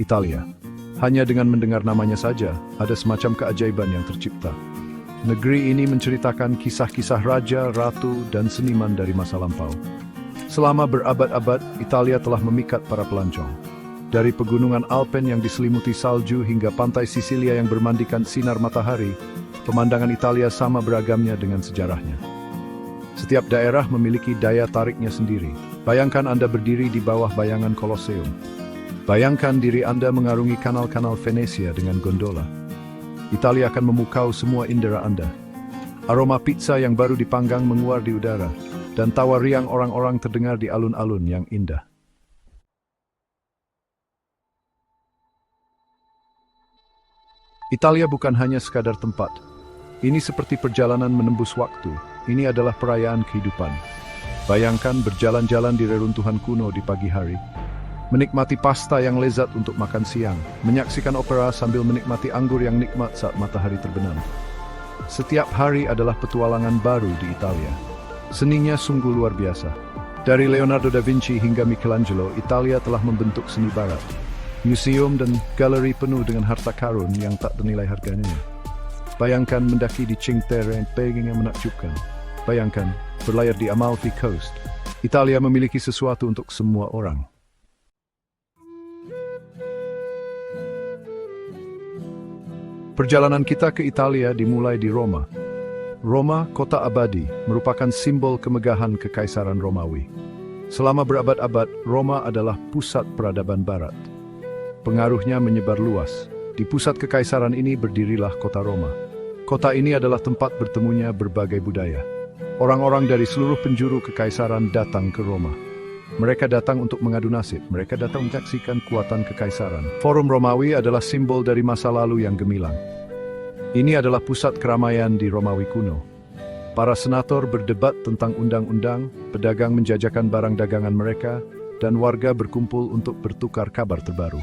Italia. Hanya dengan mendengar namanya saja, ada semacam keajaiban yang tercipta. Negeri ini menceritakan kisah-kisah raja, ratu, dan seniman dari masa lampau. Selama berabad-abad, Italia telah memikat para pelancong. Dari pegunungan Alpen yang diselimuti salju hingga pantai Sisilia yang bermandikan sinar matahari, pemandangan Italia sama beragamnya dengan sejarahnya. Setiap daerah memiliki daya tariknya sendiri. Bayangkan Anda berdiri di bawah bayangan Kolosseum. Bayangkan diri Anda mengarungi kanal-kanal Venesia dengan gondola. Italia akan memukau semua indera Anda. Aroma pizza yang baru dipanggang menguar di udara, dan tawa riang orang-orang terdengar di alun-alun yang indah. Italia bukan hanya sekadar tempat. Ini seperti perjalanan menembus waktu. Ini adalah perayaan kehidupan. Bayangkan berjalan-jalan di reruntuhan kuno di pagi hari, menikmati pasta yang lezat untuk makan siang, menyaksikan opera sambil menikmati anggur yang nikmat saat matahari terbenam. Setiap hari adalah petualangan baru di Italia. Seninya sungguh luar biasa. Dari Leonardo da Vinci hingga Michelangelo, Italia telah membentuk seni barat. Museum dan galeri penuh dengan harta karun yang tak ternilai harganya. Bayangkan mendaki di Cinque Terre yang menakjubkan. Bayangkan berlayar di Amalfi Coast. Italia memiliki sesuatu untuk semua orang. Perjalanan kita ke Italia dimulai di Roma. Roma, kota abadi, merupakan simbol kemegahan Kekaisaran Romawi. Selama berabad-abad, Roma adalah pusat peradaban barat. Pengaruhnya menyebar luas. Di pusat kekaisaran ini berdirilah kota Roma. Kota ini adalah tempat bertemunya berbagai budaya. Orang-orang dari seluruh penjuru kekaisaran datang ke Roma. Mereka datang untuk mengadu nasib, mereka datang menyaksikan kuatan kekaisaran. Forum Romawi adalah simbol dari masa lalu yang gemilang. Ini adalah pusat keramaian di Romawi kuno. Para senator berdebat tentang undang-undang, pedagang menjajakan barang dagangan mereka, dan warga berkumpul untuk bertukar kabar terbaru.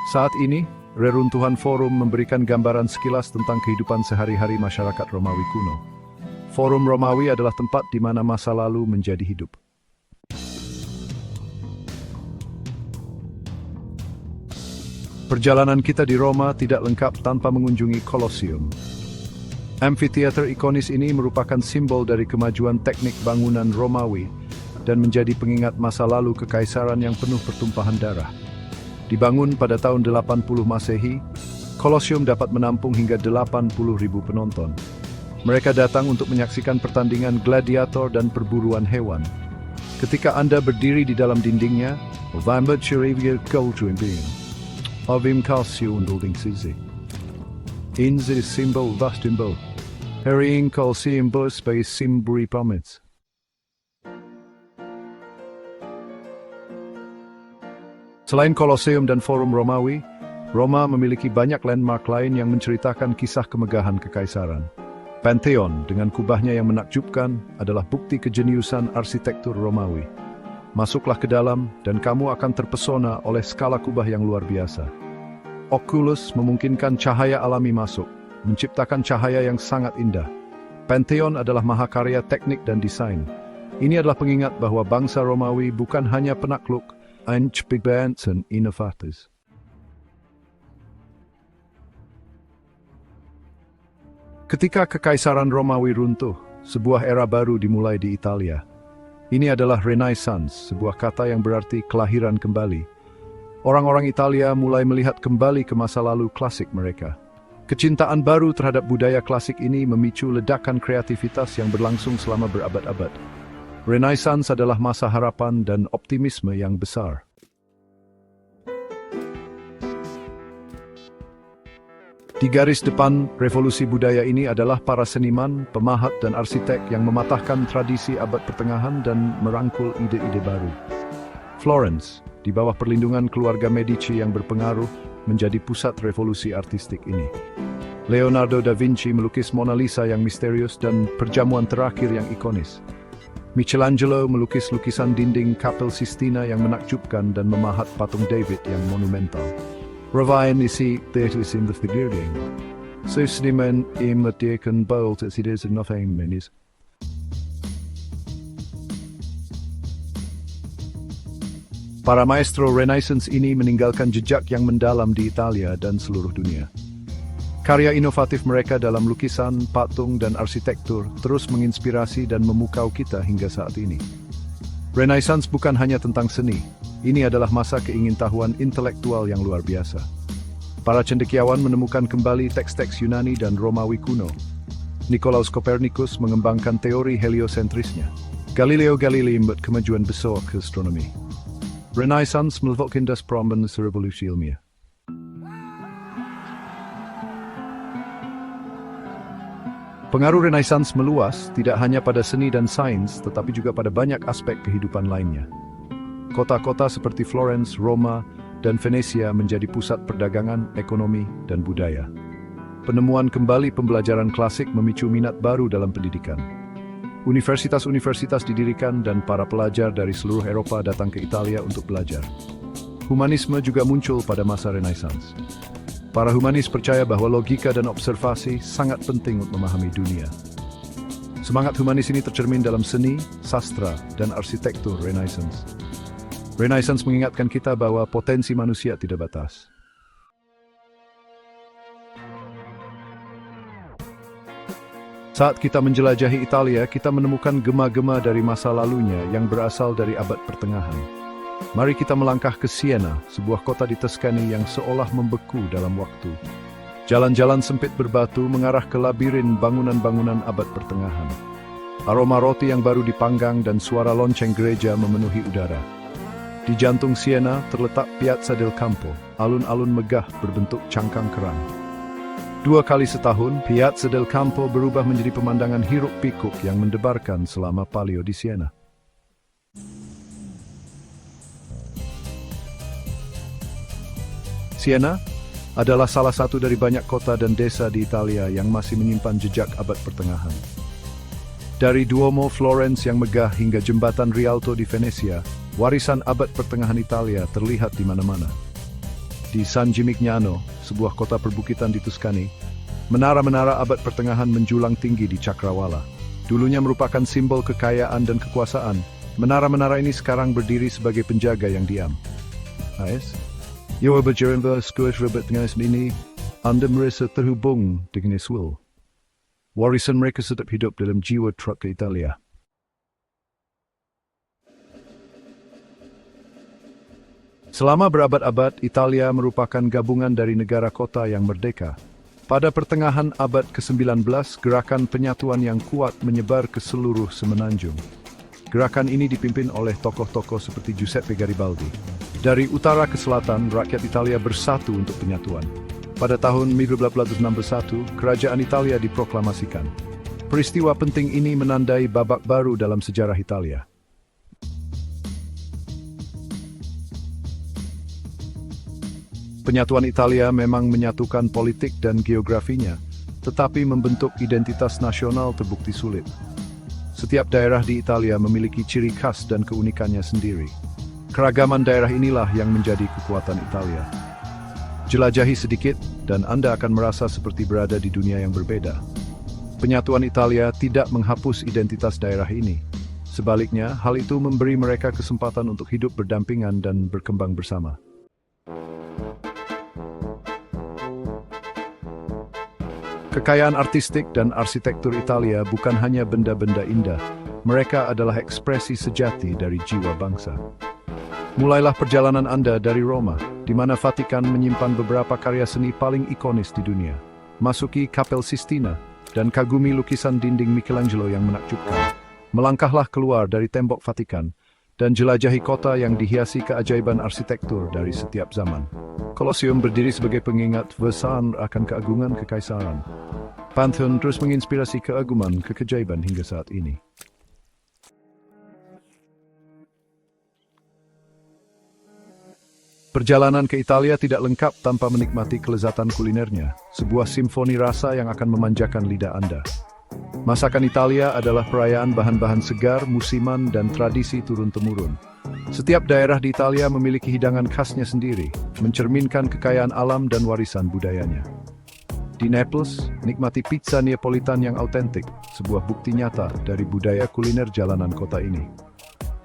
Saat ini, reruntuhan forum memberikan gambaran sekilas tentang kehidupan sehari-hari masyarakat Romawi kuno. Forum Romawi adalah tempat di mana masa lalu menjadi hidup. Perjalanan kita di Roma tidak lengkap tanpa mengunjungi Colosseum. Amphitheater ikonis ini merupakan simbol dari kemajuan teknik bangunan Romawi dan menjadi pengingat masa lalu kekaisaran yang penuh pertumpahan darah. Dibangun pada tahun 80 Masehi, Colosseum dapat menampung hingga 80.000 penonton. Mereka datang untuk menyaksikan pertandingan gladiator dan perburuan hewan. Ketika Anda berdiri di dalam dindingnya, Avim kalsiu undulding sizi. Inzi simbol vastimbo. Herring kalsium space simbri pomits. Selain Colosseum dan Forum Romawi, Roma memiliki banyak landmark lain yang menceritakan kisah kemegahan kekaisaran. Pantheon dengan kubahnya yang menakjubkan adalah bukti kejeniusan arsitektur Romawi. Masuklah ke dalam dan kamu akan terpesona oleh skala kubah yang luar biasa. Oculus memungkinkan cahaya alami masuk, menciptakan cahaya yang sangat indah. Pantheon adalah mahakarya teknik dan desain. Ini adalah pengingat bahwa bangsa Romawi bukan hanya penakluk, dan inovators. Ketika Kekaisaran Romawi runtuh, sebuah era baru dimulai di Italia. Ini adalah Renaissance, sebuah kata yang berarti kelahiran kembali. Orang-orang Italia mulai melihat kembali ke masa lalu klasik mereka. Kecintaan baru terhadap budaya klasik ini memicu ledakan kreativitas yang berlangsung selama berabad-abad. Renaissance adalah masa harapan dan optimisme yang besar. Di garis depan revolusi budaya ini adalah para seniman, pemahat, dan arsitek yang mematahkan tradisi abad pertengahan dan merangkul ide-ide baru. Florence, di bawah perlindungan keluarga Medici yang berpengaruh, menjadi pusat revolusi artistik ini. Leonardo da Vinci melukis Mona Lisa yang misterius dan perjamuan terakhir yang ikonis. Michelangelo melukis lukisan dinding Kapel Sistina yang menakjubkan dan memahat patung David yang monumental. Ravine isi theatres in the figurine. So seniman imatikan bold as it is in nothing minis. Para maestro Renaissance ini meninggalkan jejak yang mendalam di Italia dan seluruh dunia. Karya inovatif mereka dalam lukisan, patung, dan arsitektur terus menginspirasi dan memukau kita hingga saat ini. Renaissance bukan hanya tentang seni, ini adalah masa keingintahuan intelektual yang luar biasa. Para cendekiawan menemukan kembali teks-teks Yunani dan Romawi kuno. Nicolaus Copernicus mengembangkan teori heliosentrisnya. Galileo Galilei membuat kemajuan besar ke astronomi. Renaissance meletakkan das perubahan revolusi ilmiah. Pengaruh Renaissance meluas tidak hanya pada seni dan sains, tetapi juga pada banyak aspek kehidupan lainnya. Kota-kota seperti Florence, Roma, dan Venesia menjadi pusat perdagangan, ekonomi, dan budaya. Penemuan kembali pembelajaran klasik memicu minat baru dalam pendidikan. Universitas-universitas didirikan dan para pelajar dari seluruh Eropa datang ke Italia untuk belajar. Humanisme juga muncul pada masa Renaissance. Para humanis percaya bahwa logika dan observasi sangat penting untuk memahami dunia. Semangat humanis ini tercermin dalam seni, sastra, dan arsitektur Renaissance. Renaissance mengingatkan kita bahwa potensi manusia tidak batas. Saat kita menjelajahi Italia, kita menemukan gema-gema dari masa lalunya yang berasal dari abad pertengahan. Mari kita melangkah ke Siena, sebuah kota di Tuscany yang seolah membeku dalam waktu. Jalan-jalan sempit berbatu mengarah ke labirin bangunan-bangunan abad pertengahan. Aroma roti yang baru dipanggang dan suara lonceng gereja memenuhi udara. Di jantung Siena terletak Piazza del Campo, alun-alun megah berbentuk cangkang kerang. 2 kali setahun, Piazza del Campo berubah menjadi pemandangan hiruk-pikuk yang mendebarkan selama Palio di Siena. Siena adalah salah satu dari banyak kota dan desa di Italia yang masih menyimpan jejak abad pertengahan. Dari Duomo Florence yang megah hingga jembatan Rialto di Venesia, warisan abad pertengahan Italia terlihat di mana-mana. Di San Gimignano, sebuah kota perbukitan di Tuscany, menara-menara abad pertengahan menjulang tinggi di Cakrawala. Dulunya merupakan simbol kekayaan dan kekuasaan, menara-menara ini sekarang berdiri sebagai penjaga yang diam. Yo berjalan sekolah abad pertengahan ini, Anda merasa terhubung dengan Israel. Warisan mereka tetap hidup dalam jiwa truk Italia. Selama berabad-abad, Italia merupakan gabungan dari negara kota yang merdeka. Pada pertengahan abad ke-19, gerakan penyatuan yang kuat menyebar ke seluruh semenanjung. Gerakan ini dipimpin oleh tokoh-tokoh seperti Giuseppe Garibaldi. Dari utara ke selatan, rakyat Italia bersatu untuk penyatuan. Pada tahun 1861, kerajaan Italia diproklamasikan. Peristiwa penting ini menandai babak baru dalam sejarah Italia. Penyatuan Italia memang menyatukan politik dan geografinya, tetapi membentuk identitas nasional terbukti sulit. Setiap daerah di Italia memiliki ciri khas dan keunikannya sendiri. Keragaman daerah inilah yang menjadi kekuatan Italia. Jelajahi sedikit, dan Anda akan merasa seperti berada di dunia yang berbeda. Penyatuan Italia tidak menghapus identitas daerah ini. Sebaliknya, hal itu memberi mereka kesempatan untuk hidup berdampingan dan berkembang bersama. Kekayaan artistik dan arsitektur Italia bukan hanya benda-benda indah, mereka adalah ekspresi sejati dari jiwa bangsa. Mulailah perjalanan Anda dari Roma, di mana Vatikan menyimpan beberapa karya seni paling ikonis di dunia. Masuki Kapel Sistina, dan kagumi lukisan dinding Michelangelo yang menakjubkan. Melangkahlah keluar dari tembok Vatikan, dan jelajahi kota yang dihiasi keajaiban arsitektur dari setiap zaman. Kolosium berdiri sebagai pengingat besar akan keagungan kekaisaran. Pantheon terus menginspirasi keagungan keajaiban hingga saat ini. Perjalanan ke Italia tidak lengkap tanpa menikmati kelezatan kulinernya, sebuah simfoni rasa yang akan memanjakan lidah Anda. Masakan Italia adalah perayaan bahan-bahan segar, musiman, dan tradisi turun-temurun. Setiap daerah di Italia memiliki hidangan khasnya sendiri, mencerminkan kekayaan alam dan warisan budayanya. Di Naples, nikmati pizza Neapolitan yang autentik, sebuah bukti nyata dari budaya kuliner jalanan kota ini.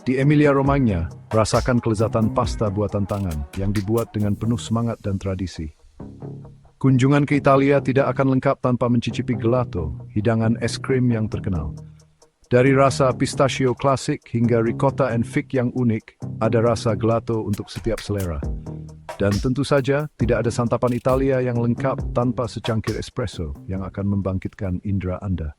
Di Emilia-Romagna, rasakan kelezatan pasta buatan tangan yang dibuat dengan penuh semangat dan tradisi. Kunjungan ke Italia tidak akan lengkap tanpa mencicipi gelato, hidangan es krim yang terkenal. Dari rasa pistachio klasik hingga ricotta and fig yang unik, ada rasa gelato untuk setiap selera. Dan tentu saja, tidak ada santapan Italia yang lengkap tanpa secangkir espresso yang akan membangkitkan indera Anda.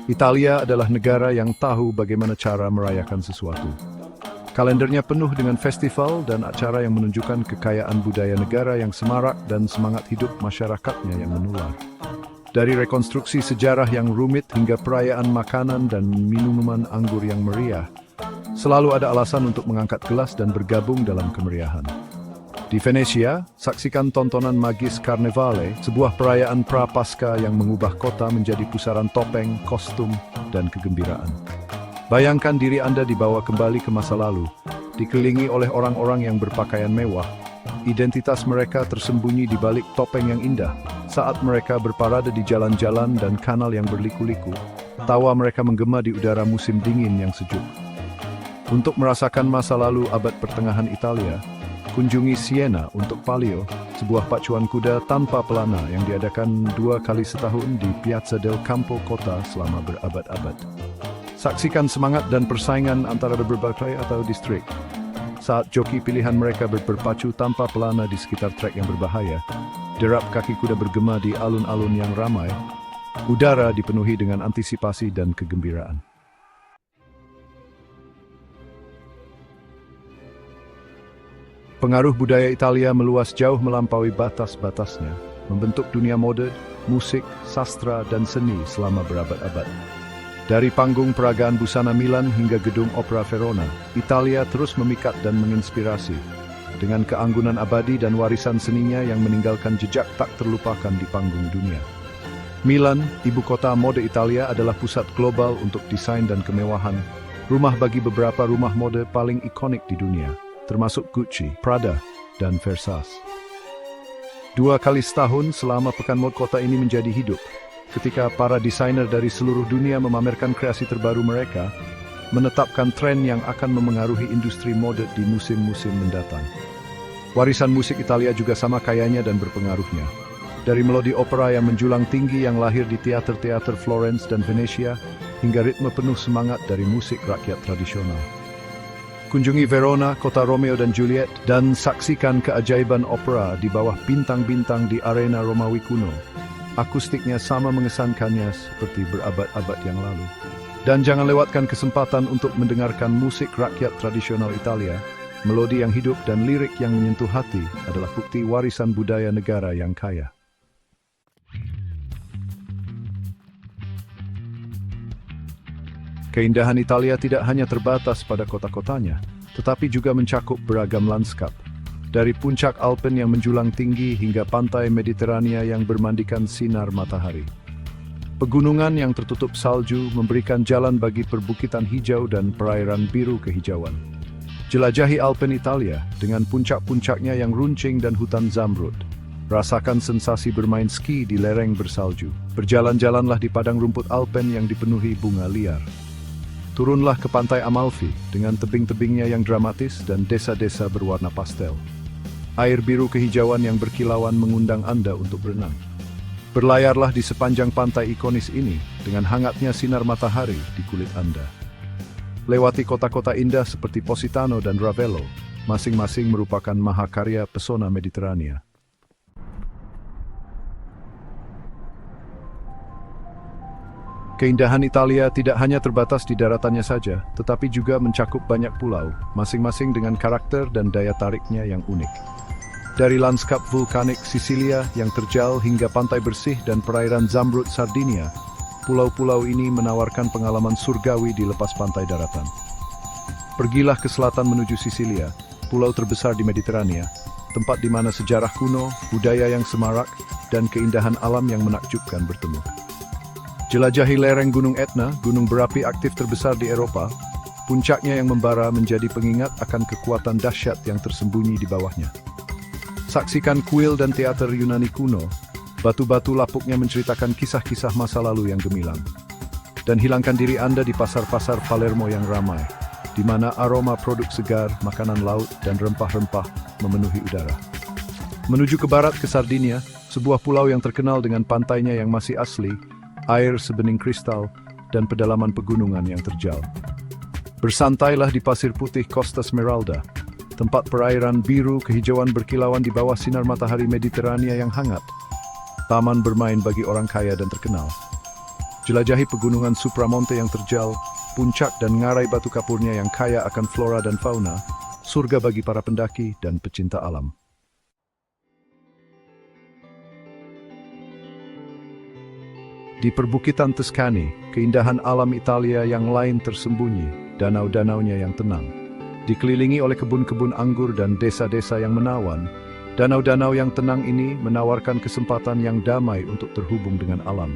Italia adalah negara yang tahu bagaimana cara merayakan sesuatu. Kalendernya penuh dengan festival dan acara yang menunjukkan kekayaan budaya negara yang semarak dan semangat hidup masyarakatnya yang menular. Dari rekonstruksi sejarah yang rumit hingga perayaan makanan dan minuman anggur yang meriah, selalu ada alasan untuk mengangkat gelas dan bergabung dalam kemeriahan. Di Venesia, saksikan tontonan magis Carnevale, sebuah perayaan pra-Pasca yang mengubah kota menjadi pusaran topeng, kostum, dan kegembiraan. Bayangkan diri Anda dibawa kembali ke masa lalu, dikelilingi oleh orang-orang yang berpakaian mewah. Identitas mereka tersembunyi di balik topeng yang indah. Saat mereka berparade di jalan-jalan dan kanal yang berliku-liku, tawa mereka menggema di udara musim dingin yang sejuk. Untuk merasakan masa lalu abad pertengahan Italia, kunjungi Siena untuk Palio, sebuah pacuan kuda tanpa pelana yang diadakan 2 kali setahun di Piazza del Campo kota selama berabad-abad. Saksikan semangat dan persaingan antara berbagai atau distrik. Saat joki pilihan mereka berpacu tanpa pelana di sekitar trek yang berbahaya, derap kaki kuda bergema di alun-alun yang ramai, udara dipenuhi dengan antisipasi dan kegembiraan. Pengaruh budaya Italia meluas jauh melampaui batas-batasnya, membentuk dunia mode, musik, sastra, dan seni selama berabad-abad. Dari panggung peragaan busana Milan hingga gedung opera Verona, Italia terus memikat dan menginspirasi, dengan keanggunan abadi dan warisan seninya yang meninggalkan jejak tak terlupakan di panggung dunia. Milan, ibu kota mode Italia, adalah pusat global untuk desain dan kemewahan, rumah bagi beberapa rumah mode paling ikonik di dunia, termasuk Gucci, Prada, dan Versace. 2 kali setahun selama pekan mode kota ini menjadi hidup, ketika para desainer dari seluruh dunia memamerkan kreasi terbaru mereka, menetapkan tren yang akan memengaruhi industri mode di musim-musim mendatang. Warisan musik Italia juga sama kayanya dan berpengaruhnya. Dari melodi opera yang menjulang tinggi yang lahir di teater-teater Florence dan Venesia, hingga ritme penuh semangat dari musik rakyat tradisional. Kunjungi Verona, kota Romeo dan Juliet, dan saksikan keajaiban opera di bawah bintang-bintang di arena Romawi kuno. Akustiknya sama mengesankannya seperti berabad-abad yang lalu. Dan jangan lewatkan kesempatan untuk mendengarkan musik rakyat tradisional Italia. Melodi yang hidup dan lirik yang menyentuh hati adalah bukti warisan budaya negara yang kaya. Keindahan Italia tidak hanya terbatas pada kota-kotanya, tetapi juga mencakup beragam lanskap. Dari puncak Alpen yang menjulang tinggi hingga pantai Mediterania yang bermandikan sinar matahari. Pegunungan yang tertutup salju memberikan jalan bagi perbukitan hijau dan perairan biru kehijauan. Jelajahi Alpen Italia dengan puncak-puncaknya yang runcing dan hutan zamrud. Rasakan sensasi bermain ski di lereng bersalju. Berjalan-jalanlah di padang rumput Alpen yang dipenuhi bunga liar. Turunlah ke pantai Amalfi dengan tebing-tebingnya yang dramatis dan desa-desa berwarna pastel. Air biru kehijauan yang berkilauan mengundang Anda untuk berenang. Berlayarlah di sepanjang pantai ikonis ini dengan hangatnya sinar matahari di kulit Anda. Lewati kota-kota indah seperti Positano dan Ravello, masing-masing merupakan mahakarya pesona Mediterania. Keindahan Italia tidak hanya terbatas di daratannya saja, tetapi juga mencakup banyak pulau, masing-masing dengan karakter dan daya tariknya yang unik. Dari lanskap vulkanik Sisilia yang terjal hingga pantai bersih dan perairan zamrud Sardinia, pulau-pulau ini menawarkan pengalaman surgawi di lepas pantai daratan. Pergilah ke selatan menuju Sisilia, pulau terbesar di Mediterania, tempat di mana sejarah kuno, budaya yang semarak, dan keindahan alam yang menakjubkan bertemu. Jelajahi lereng Gunung Etna, gunung berapi aktif terbesar di Eropa. Puncaknya yang membara menjadi pengingat akan kekuatan dahsyat yang tersembunyi di bawahnya. Saksikan kuil dan teater Yunani kuno, Batu-batu lapuknya menceritakan kisah-kisah masa lalu yang gemilang. Dan hilangkan diri Anda di pasar-pasar Palermo yang ramai, di mana aroma produk segar, makanan laut, dan rempah-rempah memenuhi udara. Menuju ke barat ke Sardinia, sebuah pulau yang terkenal dengan pantainya yang masih asli, air sebening kristal, dan pedalaman pegunungan yang terjal. Bersantailah di pasir putih Costa Smeralda, tempat perairan biru kehijauan berkilauan di bawah sinar matahari Mediterania yang hangat. Taman bermain bagi orang kaya dan terkenal. Jelajahi pegunungan Supramonte yang terjal, puncak dan ngarai batu kapurnya yang kaya akan flora dan fauna, surga bagi para pendaki dan pecinta alam. Di perbukitan Tuscany, keindahan alam Italia yang lain tersembunyi, danau-danaunya yang tenang. Dikelilingi oleh kebun-kebun anggur dan desa-desa yang menawan, danau-danau yang tenang ini menawarkan kesempatan yang damai untuk terhubung dengan alam.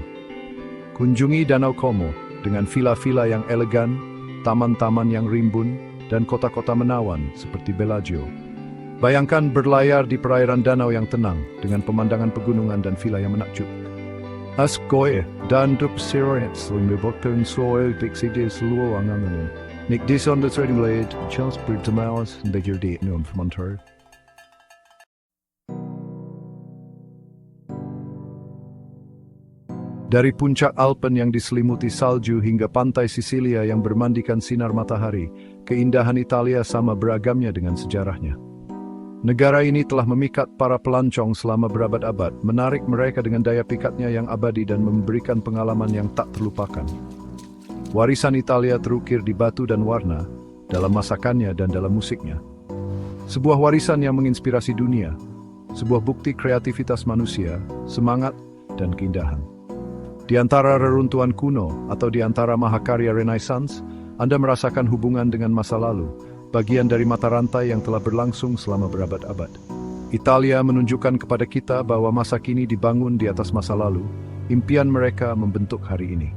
Kunjungi Danau Como dengan villa-villa yang elegan, taman-taman yang rimbun, dan kota-kota menawan seperti Bellagio. Bayangkan berlayar di perairan danau yang tenang dengan pemandangan pegunungan dan villa yang menakjub. Askoy dan Dupsironet menyebabkan soal eksiges luangan. Nick Dison the Trading Blade, Charles Bridgemaus, and Bigger Date Noam from Ontario. Dari puncak Alpen yang diselimuti salju hingga pantai Sisilia yang bermandikan sinar matahari, keindahan Italia sama beragamnya dengan sejarahnya. Negara ini telah memikat para pelancong selama berabad-abad, menarik mereka dengan daya pikatnya yang abadi dan memberikan pengalaman yang tak terlupakan. Warisan Italia terukir di batu dan warna, dalam masakannya dan dalam musiknya. Sebuah warisan yang menginspirasi dunia, sebuah bukti kreativitas manusia, semangat, dan keindahan. Di antara reruntuhan kuno atau di antara mahakarya Renaissance, Anda merasakan hubungan dengan masa lalu, bagian dari mata rantai yang telah berlangsung selama berabad-abad. Italia menunjukkan kepada kita bahwa masa kini dibangun di atas masa lalu, impian mereka membentuk hari ini.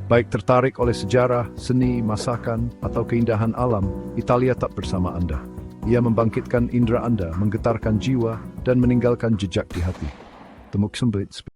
Baik tertarik oleh sejarah, seni, masakan, atau keindahan alam, Italia tak bersama Anda. Ia membangkitkan indera Anda, menggetarkan jiwa, dan meninggalkan jejak di hati. Temuk sembit.